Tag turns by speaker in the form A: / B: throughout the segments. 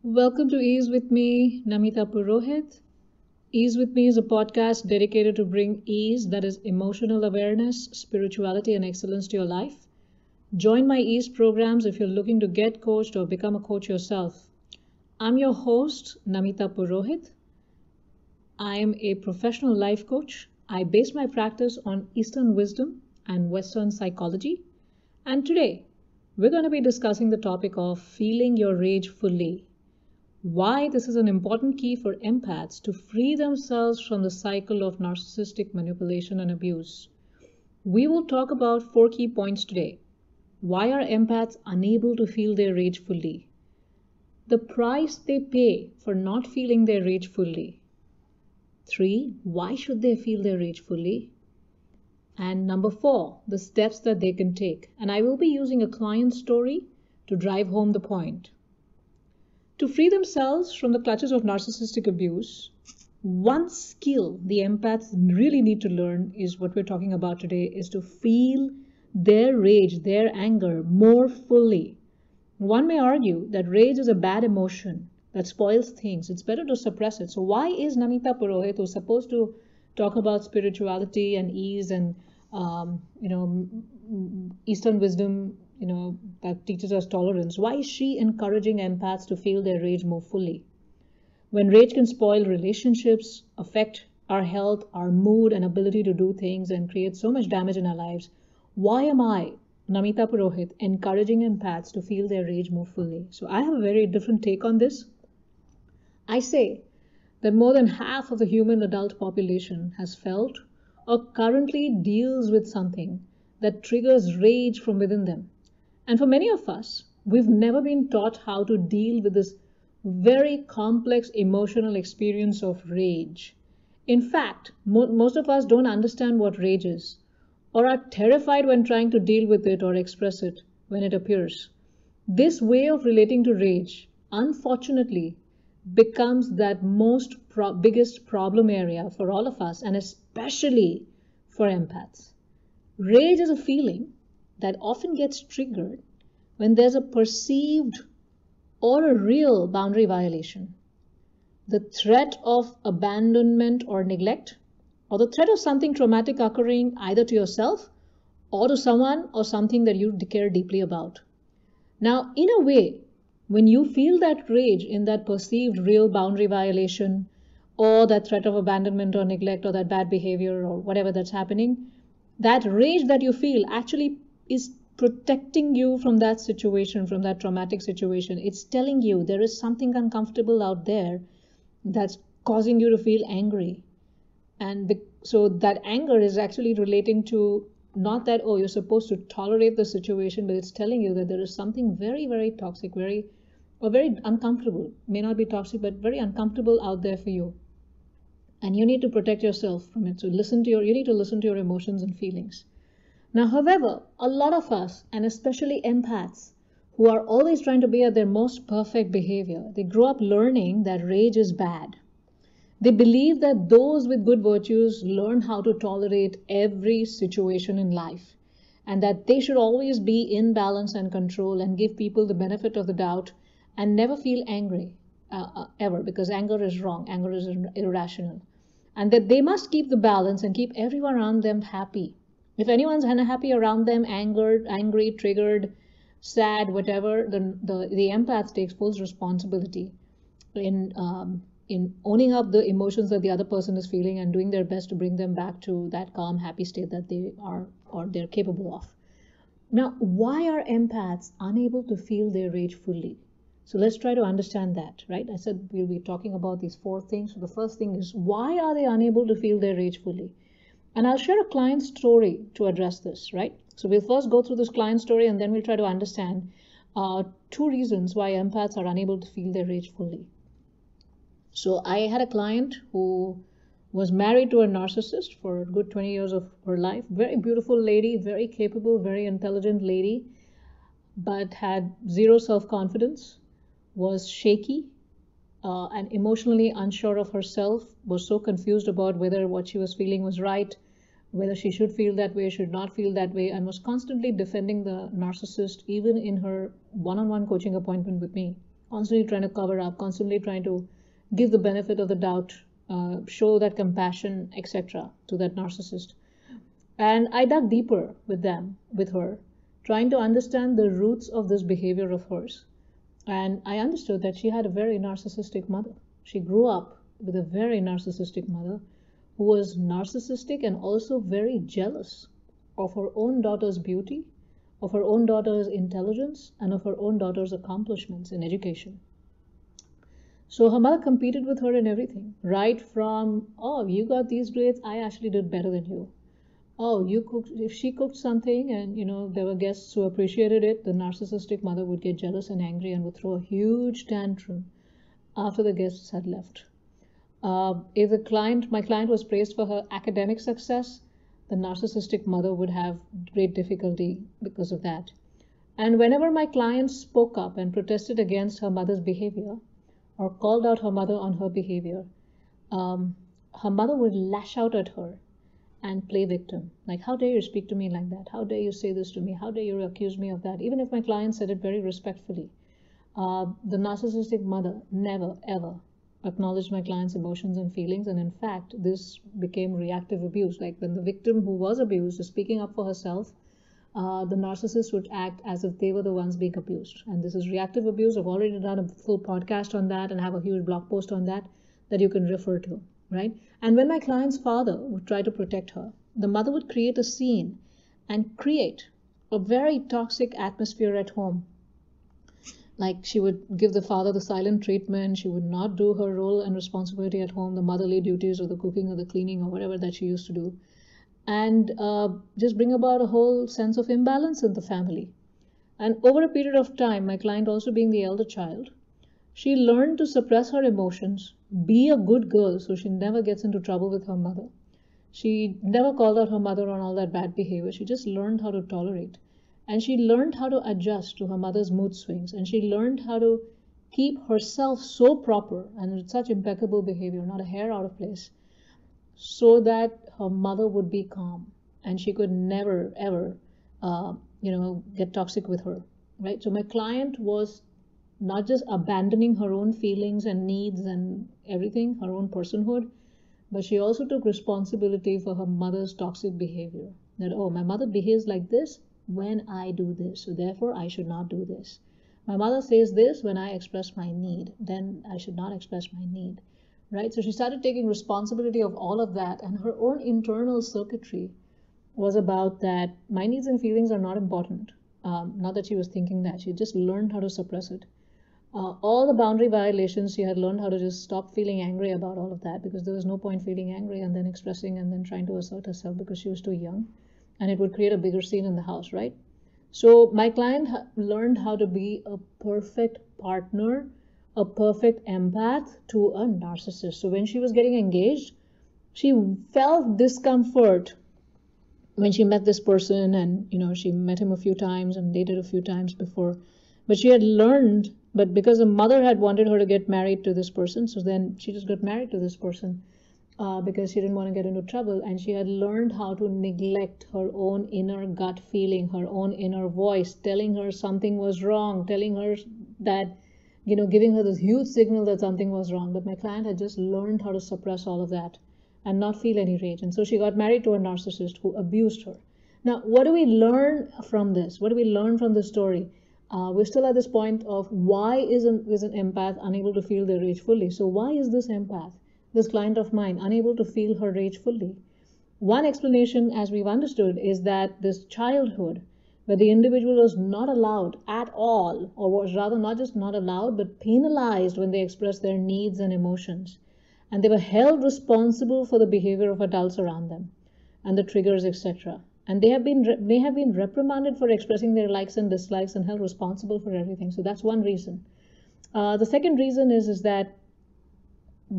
A: Welcome to Ease with me, Namita Purohit. Ease with me is a podcast dedicated to bring ease, that is emotional awareness, spirituality, and excellence to your life. Join my Ease programs if you're looking to get coached or become a coach yourself. I'm your host, Namita Purohit. I am a professional life coach. I base my practice on Eastern wisdom and Western psychology. And today, we're going to be discussing the topic of feeling your rage fully. Why this is an important key for empaths to free themselves from the cycle of narcissistic manipulation and abuse. We will talk about 4 key points today. Why are empaths unable to feel their rage fully? The price they pay for not feeling their rage fully. 3. Why should they feel their rage fully? And number 4, the steps that they can take. And I will be using a client story to drive home the point. To free themselves from the clutches of narcissistic abuse, one skill the empaths really need to learn is what we're talking about today, is to feel their rage, their anger more fully. One may argue that rage is a bad emotion that spoils things. It's better to suppress it. So why is Namita Purohit, who's supposed to talk about spirituality and ease and Eastern wisdom, that teaches us tolerance, why is she encouraging empaths to feel their rage more fully? When rage can spoil relationships, affect our health, our mood, and ability to do things, and create so much damage in our lives, why am I, Namita Purohit, encouraging empaths to feel their rage more fully? So I have a very different take on this. I say that more than half of the human adult population has felt or currently deals with something that triggers rage from within them. And for many of us, we've never been taught how to deal with this very complex emotional experience of rage. In fact, most of us don't understand what rage is, or are terrified when trying to deal with it or express it when it appears. This way of relating to rage, unfortunately, becomes that biggest problem area for all of us, and especially for empaths. Rage is a feeling that often gets triggered when there's a perceived or a real boundary violation. The threat of abandonment or neglect, or the threat of something traumatic occurring either to yourself or to someone or something that you care deeply about. Now, in a way, when you feel that rage in that perceived real boundary violation or that threat of abandonment or neglect or that bad behavior or whatever that's happening, that rage that you feel actually is protecting you from that situation, from that traumatic situation. It's telling you there is something uncomfortable out there that's causing you to feel angry. And so that anger is actually relating to not that, oh, you're supposed to tolerate the situation, but it's telling you that there is something very, very toxic, very uncomfortable, may not be toxic, but very uncomfortable out there for you. And you need to protect yourself from it. So you need to listen to your emotions and feelings. Now, however, a lot of us, and especially empaths, who are always trying to be at their most perfect behavior, they grow up learning that rage is bad. They believe that those with good virtues learn how to tolerate every situation in life, and that they should always be in balance and control and give people the benefit of the doubt and never feel angry ever, because anger is wrong, anger is irrational, and that they must keep the balance and keep everyone around them happy. If anyone's unhappy around them, angered, angry, triggered, sad, whatever, the empath takes full responsibility in owning up the emotions that the other person is feeling and doing their best to bring them back to that calm, happy state that they are or they're capable of. Now, why are empaths unable to feel their rage fully? So let's try to understand that, right? I said we'll be talking about these 4 things. So the first thing is, why are they unable to feel their rage fully? And I'll share a client story to address this, right? So we'll first go through this client story and then we'll try to understand 2 reasons why empaths are unable to feel their rage fully. So I had a client who was married to a narcissist for a good 20 years of her life. Very beautiful lady, very capable, very intelligent lady, but had 0 self-confidence, was shaky, and emotionally unsure of herself, was so confused about whether what she was feeling was right, whether she should feel that way, should not feel that way, and was constantly defending the narcissist even in her one-on-one coaching appointment with me constantly trying to cover up, constantly trying to give the benefit of the doubt, show that compassion, etc., to that narcissist. And I dug deeper with her, trying to understand the roots of this behavior of hers. And I understood that she had a very narcissistic mother. She grew up with a very narcissistic mother who was narcissistic and also very jealous of her own daughter's beauty, of her own daughter's intelligence, and of her own daughter's accomplishments in education. So her mother competed with her in everything, right from, oh, you got these grades, I actually did better than you. Oh, you cooked, if she cooked something and, there were guests who appreciated it, the narcissistic mother would get jealous and angry and would throw a huge tantrum after the guests had left. If my client was praised for her academic success, the narcissistic mother would have great difficulty because of that. And whenever my client spoke up and protested against her mother's behavior or called out her mother on her behavior, her mother would lash out at her and play victim. Like, how dare you speak to me like that? How dare you say this to me? How dare you accuse me of that? Even if my client said it very respectfully, the narcissistic mother never, ever acknowledged my client's emotions and feelings. And in fact, this became reactive abuse. Like when the victim who was abused is speaking up for herself, the narcissist would act as if they were the ones being abused. And this is reactive abuse. I've already done a full podcast on that and have a huge blog post on that you can refer to, right? And when my client's father would try to protect her, the mother would create a scene and create a very toxic atmosphere at home. Like she would give the father the silent treatment. She would not do her role and responsibility at home, the motherly duties or the cooking or the cleaning or whatever that she used to do. And just bring about a whole sense of imbalance in the family. And over a period of time, my client also being the elder child, she learned to suppress her emotions, be a good girl so she never gets into trouble with her mother. She never called out her mother on all that bad behavior. She just learned how to tolerate. And she learned how to adjust to her mother's mood swings. And she learned how to keep herself so proper and with such impeccable behavior, not a hair out of place, so that her mother would be calm and she could never, ever, get toxic with her, right? So my client was not just abandoning her own feelings and needs and everything, her own personhood, but she also took responsibility for her mother's toxic behavior. That, oh, my mother behaves like this when I do this, so therefore I should not do this. My mother says this when I express my need, then I should not express my need, right? So she started taking responsibility of all of that, and her own internal circuitry was about that my needs and feelings are not important. Not that she was thinking that, she just learned how to suppress it. All the boundary violations, she had learned how to just stop feeling angry about all of that, because there was no point feeling angry and then expressing and then trying to assert herself because she was too young, and it would create a bigger scene in the house, right? So my client learned how to be a perfect partner, a perfect empath to a narcissist. So when she was getting engaged, she felt discomfort when she met this person, and she met him a few times and dated a few times before, but she had learned, but because the mother had wanted her to get married to this person, so then she just got married to this person because she didn't want to get into trouble, and she had learned how to neglect her own inner gut feeling, her own inner voice telling her something was wrong, telling her that, giving her this huge signal that something was wrong. But my client had just learned how to suppress all of that and not feel any rage. And so she got married to a narcissist who abused her. Now, what do we learn from this? What do we learn from this story? We're still at this point of why is an empath unable to feel their rage fully? So why is this empath, this client of mine, unable to feel her rage fully? One explanation, as we've understood, is that this childhood, where the individual was not allowed at all, or was rather not just not allowed, but penalized when they expressed their needs and emotions. And they were held responsible for the behavior of adults around them and the triggers, etc. And they have been reprimanded for expressing their likes and dislikes and held responsible for everything. So that's one reason. The second reason is that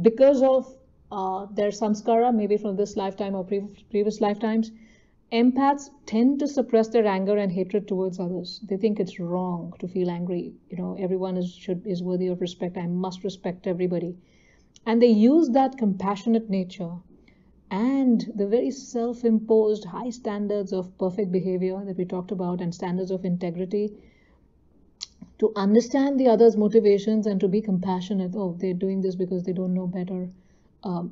A: because of their samskara, maybe from this lifetime or previous lifetimes, empaths tend to suppress their anger and hatred towards others. They think it's wrong to feel angry. Everyone is worthy of respect. I must respect everybody. And they use that compassionate nature and the very self-imposed high standards of perfect behavior that we talked about and standards of integrity to understand the other's motivations and to be compassionate. Oh, they're doing this because they don't know better.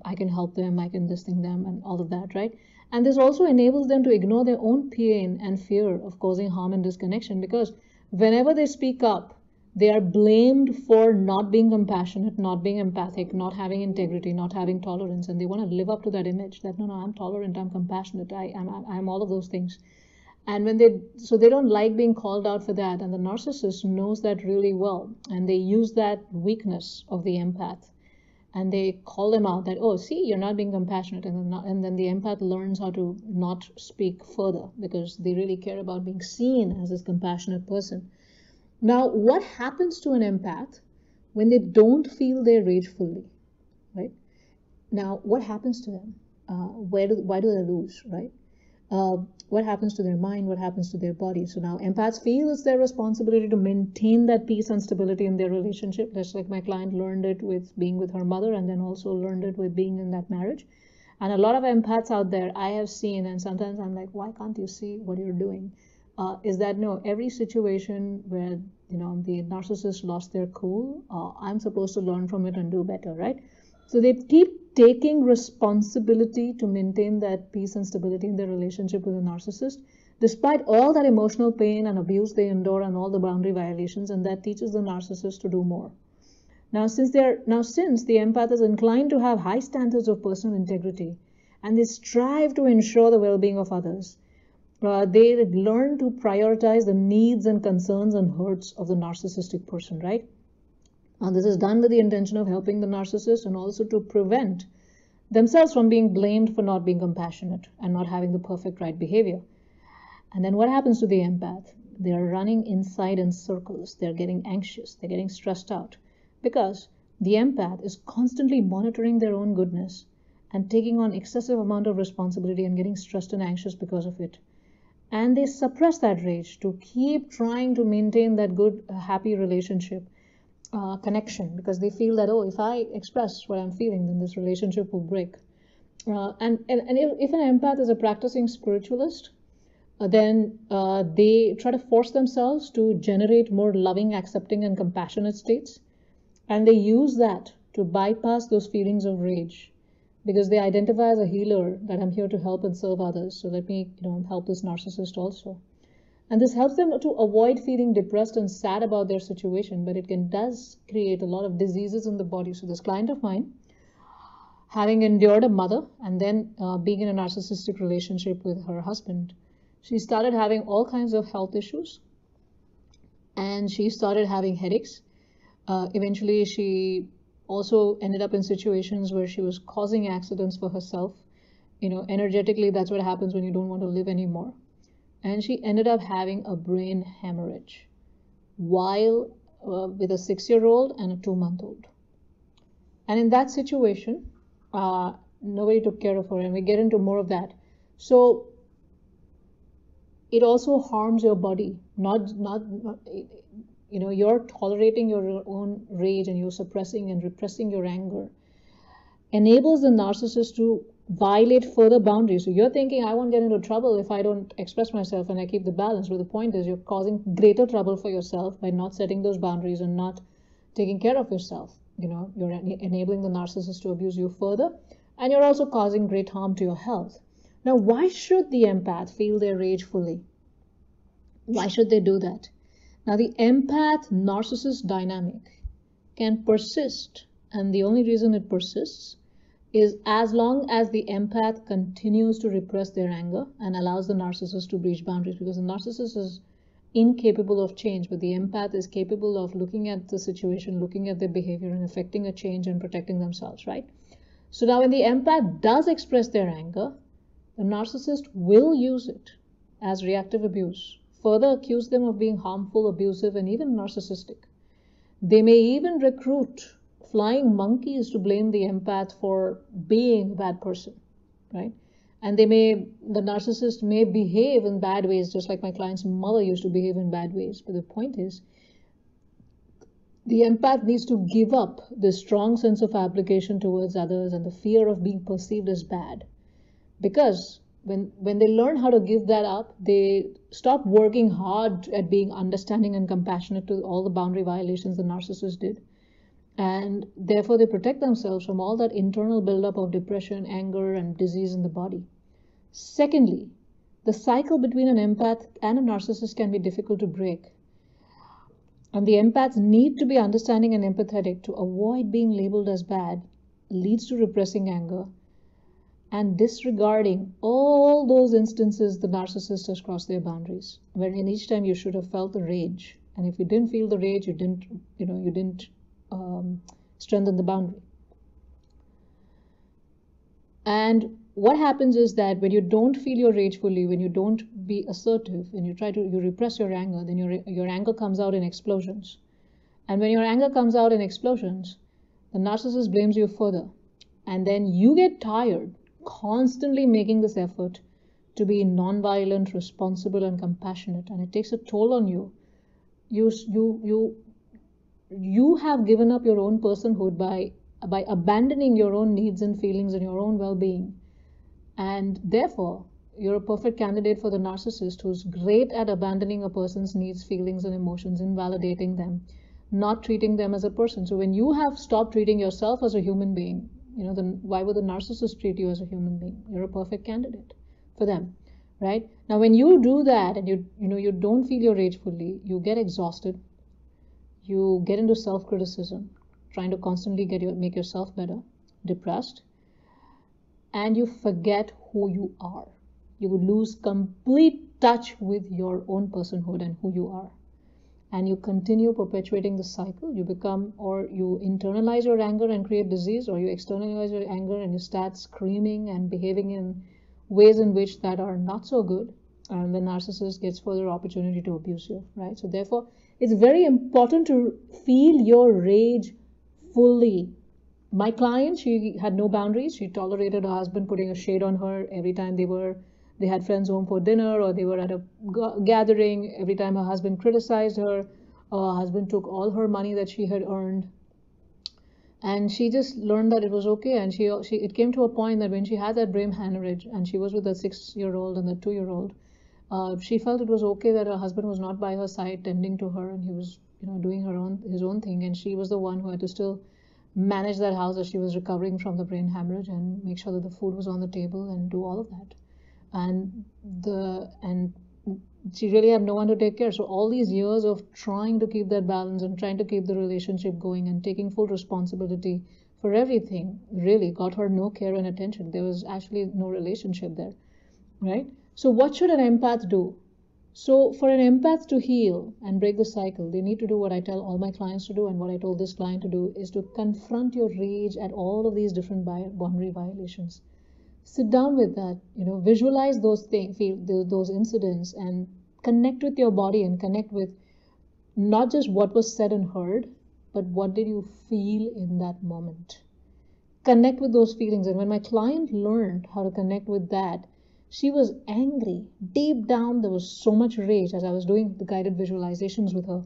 A: I can help them, I can this thing them, and all of that, right? And this also enables them to ignore their own pain and fear of causing harm and disconnection, because whenever they speak up, they are blamed for not being compassionate, not being empathic, not having integrity, not having tolerance, and they want to live up to that image that no, I'm tolerant, I'm compassionate, I'm all of those things. And when they don't like being called out for that, and the narcissist knows that really well, and they use that weakness of the empath, and they call them out that, oh, see, you're not being compassionate, and then the empath learns how to not speak further because they really care about being seen as this compassionate person. Now, what happens to an empath when they don't feel their rage fully, right? Now, what happens to them? Why do they lose, right? What happens to their mind? What happens to their body? So now empaths feel it's their responsibility to maintain that peace and stability in their relationship. Just like my client learned it with being with her mother, and then also learned it with being in that marriage. And a lot of empaths out there I have seen, and sometimes I'm like, why can't you see what you're doing? Is that no, every situation where the narcissist lost their cool, I'm supposed to learn from it and do better, right? So they keep taking responsibility to maintain that peace and stability in their relationship with a narcissist, despite all that emotional pain and abuse they endure and all the boundary violations, and that teaches the narcissist to do more. Now, since the empath is inclined to have high standards of personal integrity, and they strive to ensure the well-being of others, they learn to prioritize the needs and concerns and hurts of the narcissistic person, right? And this is done with the intention of helping the narcissist and also to prevent themselves from being blamed for not being compassionate and not having the perfect right behavior. And then what happens to the empath? They are running inside in circles. They're getting anxious. They're getting stressed out because the empath is constantly monitoring their own goodness and taking on excessive amount of responsibility and getting stressed and anxious because of it. And they suppress that rage to keep trying to maintain that good, happy relationship. Connection, because they feel that, oh, if I express what I'm feeling, then this relationship will break. And if an empath is a practicing spiritualist, then they try to force themselves to generate more loving, accepting, and compassionate states. And they use that to bypass those feelings of rage, because they identify as a healer, that I'm here to help and serve others. So let me help this narcissist also. And this helps them to avoid feeling depressed and sad about their situation, but it does create a lot of diseases in the body. So this client of mine, having endured a mother and then being in a narcissistic relationship with her husband, she started having all kinds of health issues, and she started having headaches. Eventually, she also ended up in situations where she was causing accidents for herself. Energetically, that's what happens when you don't want to live anymore. And she ended up having a brain hemorrhage while with a 6-year-old and a 2-month-old. And in that situation, nobody took care of her, and we get into more of that. So it also harms your body. You're tolerating your own rage, and you're suppressing and repressing your anger. Enables the narcissist to violate further boundaries. So you're thinking, I won't get into trouble if I don't express myself and I keep the balance. But the point is, you're causing greater trouble for yourself by not setting those boundaries and not taking care of yourself. You're enabling the narcissist to abuse you further, and you're also causing great harm to your health. Now, why should the empath feel their rage fully? Why should they do that? Now, the empath-narcissist dynamic can persist, and the only reason it persists is as long as the empath continues to repress their anger and allows the narcissist to breach boundaries, because the narcissist is incapable of change, but the empath is capable of looking at the situation, looking at their behavior, and effecting a change and protecting themselves, right? So now when the empath does express their anger, the narcissist will use it as reactive abuse, further accuse them of being harmful, abusive, and even narcissistic. They may even recruit flying monkeys to blame the empath for being a bad person, right? And the narcissist may behave in bad ways, just like my client's mother used to behave in bad ways. But the point is, the empath needs to give up this strong sense of application towards others and the fear of being perceived as bad. Because when they learn how to give that up, they stop working hard at being understanding and compassionate to all the boundary violations the narcissist did. And therefore, they protect themselves from all that internal buildup of depression, anger, and disease in the body. Secondly, the cycle between an empath and a narcissist can be difficult to break. And the empaths need to be understanding and empathetic to avoid being labeled as bad, leads to repressing anger, and disregarding all those instances the narcissist has crossed their boundaries, where in each time you should have felt the rage. And if you didn't feel the rage, you didn't strengthen the boundary. And what happens is that when you don't feel your rage fully, when you don't be assertive, and you repress your anger, then your anger comes out in explosions. And when your anger comes out in explosions, the narcissist blames you further. And then you get tired constantly making this effort to be nonviolent, responsible, and compassionate, and it takes a toll on you. You have given up your own personhood by abandoning your own needs and feelings and your own well-being. And therefore, you're a perfect candidate for the narcissist, who's great at abandoning a person's needs, feelings, and emotions, invalidating them, not treating them as a person. So when you have stopped treating yourself as a human being, then why would the narcissist treat you as a human being? You're a perfect candidate for them, right? Now, when you do that and you don't feel your rage fully, you get exhausted, you get into self-criticism, trying to constantly make yourself better, depressed, and you forget who you are. You would lose complete touch with your own personhood and who you are. And you continue perpetuating the cycle. You internalize your anger and create disease, or you externalize your anger and you start screaming and behaving in ways in which that are not so good. And the narcissist gets further opportunity to abuse you, right? So therefore, it's very important to feel your rage fully. My client, she had no boundaries. She tolerated her husband putting a shade on her every time they had friends home for dinner, or they were at a gathering. Every time her husband criticized her, her husband took all her money that she had earned. And she just learned that it was okay. And it came to a point that when she had that brain hemorrhage and she was with a 6-year-old and the 2-year-old, she felt it was okay that her husband was not by her side tending to her, and he was doing his own thing, and she was the one who had to still manage that house as she was recovering from the brain hemorrhage and make sure that the food was on the table and do all of that. And she really had no one to take care. So all these years of trying to keep that balance and trying to keep the relationship going and taking full responsibility for everything really got her no care and attention. There was actually no relationship there, right? So what should an empath do? So for an empath to heal and break the cycle, they need to do what I tell all my clients to do, and what I told this client to do is to confront your rage at all of these different boundary violations. Sit down with that, visualize those things, feel those incidents, and connect with your body and connect with not just what was said and heard, but what did you feel in that moment. Connect with those feelings. And when my client learned how to connect with that, she was angry. Deep down, there was so much rage. As I was doing the guided visualizations with her,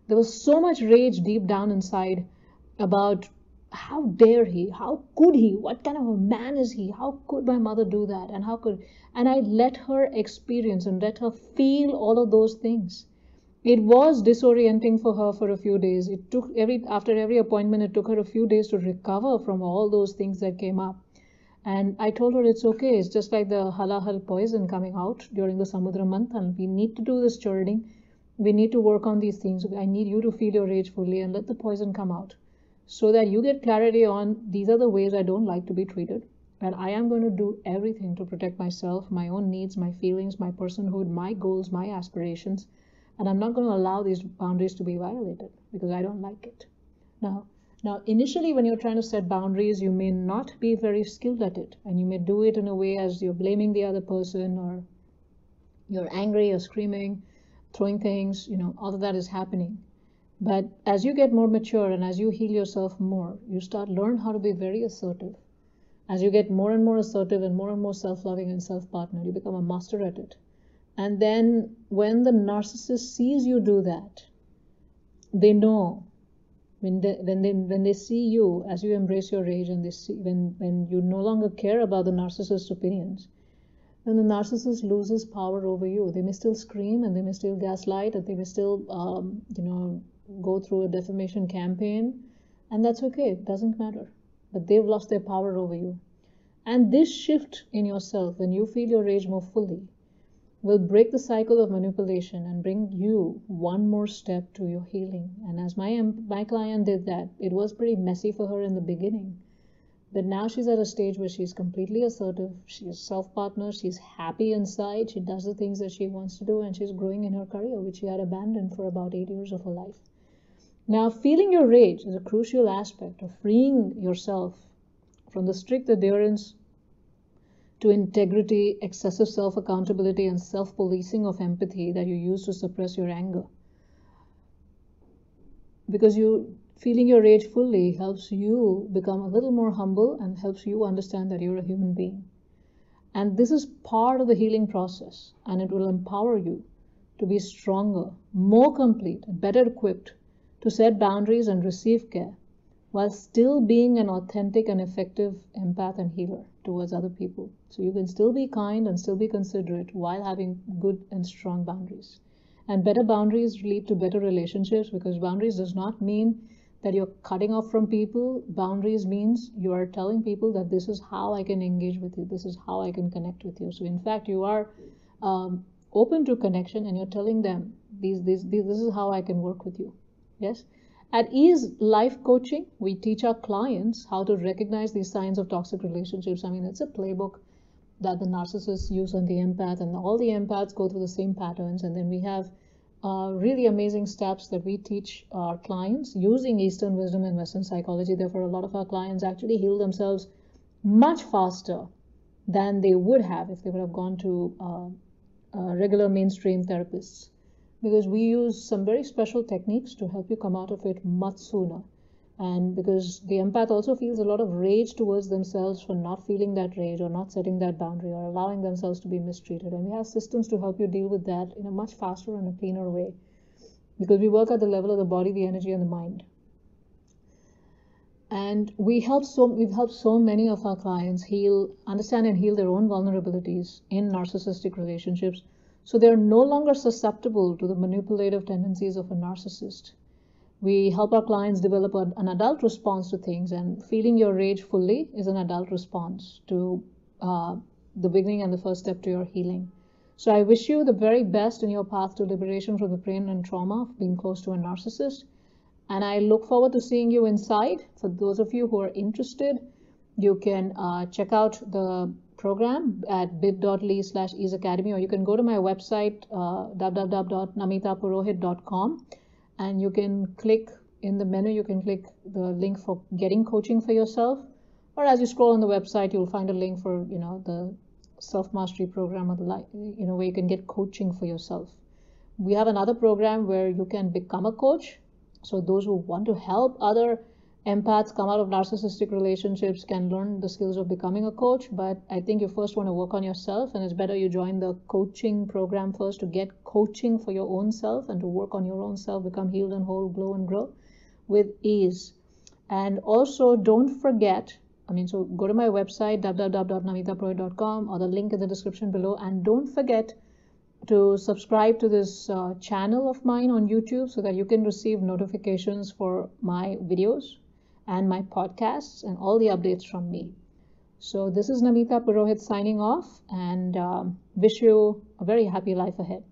A: there was so much rage deep down inside about how dare he, how could he, what kind of a man is he, how could my mother do that, and I let her experience and let her feel all of those things. It was disorienting for her for a few days. After every appointment, it took her a few days to recover from all those things that came up. And I told her it's okay. It's just like the halahal poison coming out during the Samudra Manthan. We need to do this churning. We need to work on these things. I need you to feel your rage fully and let the poison come out, so that you get clarity on these are the ways I don't like to be treated. And I am going to do everything to protect myself, my own needs, my feelings, my personhood, my goals, my aspirations. And I'm not going to allow these boundaries to be violated because I don't like it. Now, initially, when you're trying to set boundaries, you may not be very skilled at it. And you may do it in a way as you're blaming the other person, or you're angry, you're screaming, throwing things, all of that is happening. But as you get more mature and as you heal yourself more, you learn how to be very assertive. As you get more and more assertive and more self-loving and self-partnered, you become a master at it. And then when the narcissist sees you do that, they know. When they see you as you embrace your rage, and they see when you no longer care about the narcissist's opinions, then the narcissist loses power over you. They may still scream and they may still gaslight and they may still, go through a defamation campaign, and that's okay. It doesn't matter. But they've lost their power over you. And this shift in yourself, when you feel your rage more fully, will break the cycle of manipulation and bring you one more step to your healing. And as my client did that, it was pretty messy for her in the beginning. But now she's at a stage where she's completely assertive, she's self-partner, she's happy inside, she does the things that she wants to do, and she's growing in her career, which she had abandoned for about 8 years of her life. Now, feeling your rage is a crucial aspect of freeing yourself from the strict adherence to integrity, excessive self-accountability, and self-policing of empathy that you use to suppress your anger. Because feeling your rage fully helps you become a little more humble and helps you understand that you're a human being. And this is part of the healing process, and it will empower you to be stronger, more complete, and better equipped to set boundaries and receive care, while still being an authentic and effective empath and healer towards other people. So you can still be kind and still be considerate while having good and strong boundaries. And better boundaries lead to better relationships, because boundaries does not mean that you're cutting off from people. Boundaries means you are telling people that this is how I can engage with you, this is how I can connect with you. So in fact, you are open to connection, and you're telling them this is how I can work with you. Yes. At Ease Life Coaching, we teach our clients how to recognize these signs of toxic relationships. I mean, it's a playbook that the narcissists use on the empath, and all the empaths go through the same patterns. And then we have really amazing steps that we teach our clients using Eastern wisdom and Western psychology. Therefore, a lot of our clients actually heal themselves much faster than they would have if they would have gone to regular mainstream therapists. Because we use some very special techniques to help you come out of it much sooner. And because the empath also feels a lot of rage towards themselves for not feeling that rage or not setting that boundary or allowing themselves to be mistreated. And we have systems to help you deal with that in a much faster and a cleaner way. Because we work at the level of the body, the energy, and the mind. And we've helped so many of our clients understand and heal their own vulnerabilities in narcissistic relationships, so they're no longer susceptible to the manipulative tendencies of a narcissist. We help our clients develop an adult response to things, and feeling your rage fully is an adult response to the beginning and the first step to your healing. So I wish you the very best in your path to liberation from the pain and trauma of being close to a narcissist. And I look forward to seeing you inside. For those of you who are interested, you can check out the program at bit.ly/easeacademy, or you can go to my website www.namitapurohit.com, and you can click in the menu, you can click the link for getting coaching for yourself, or as you scroll on the website, you'll find a link for the self-mastery program, or where you can get coaching for yourself. We have another program where you can become a coach. So those who want to help other empaths come out of narcissistic relationships can learn the skills of becoming a coach. But I think you first want to work on yourself, and it's better you join the coaching program first to get coaching for your own self and to work on your own self, become healed and whole, glow and grow with ease. And also don't forget, so go to my website www.namitapurohit.com, or the link in the description below, and don't forget to subscribe to this channel of mine on YouTube so that you can receive notifications for my videos and my podcasts and all the updates from me. So this is Namita Purohit signing off, and wish you a very happy life ahead.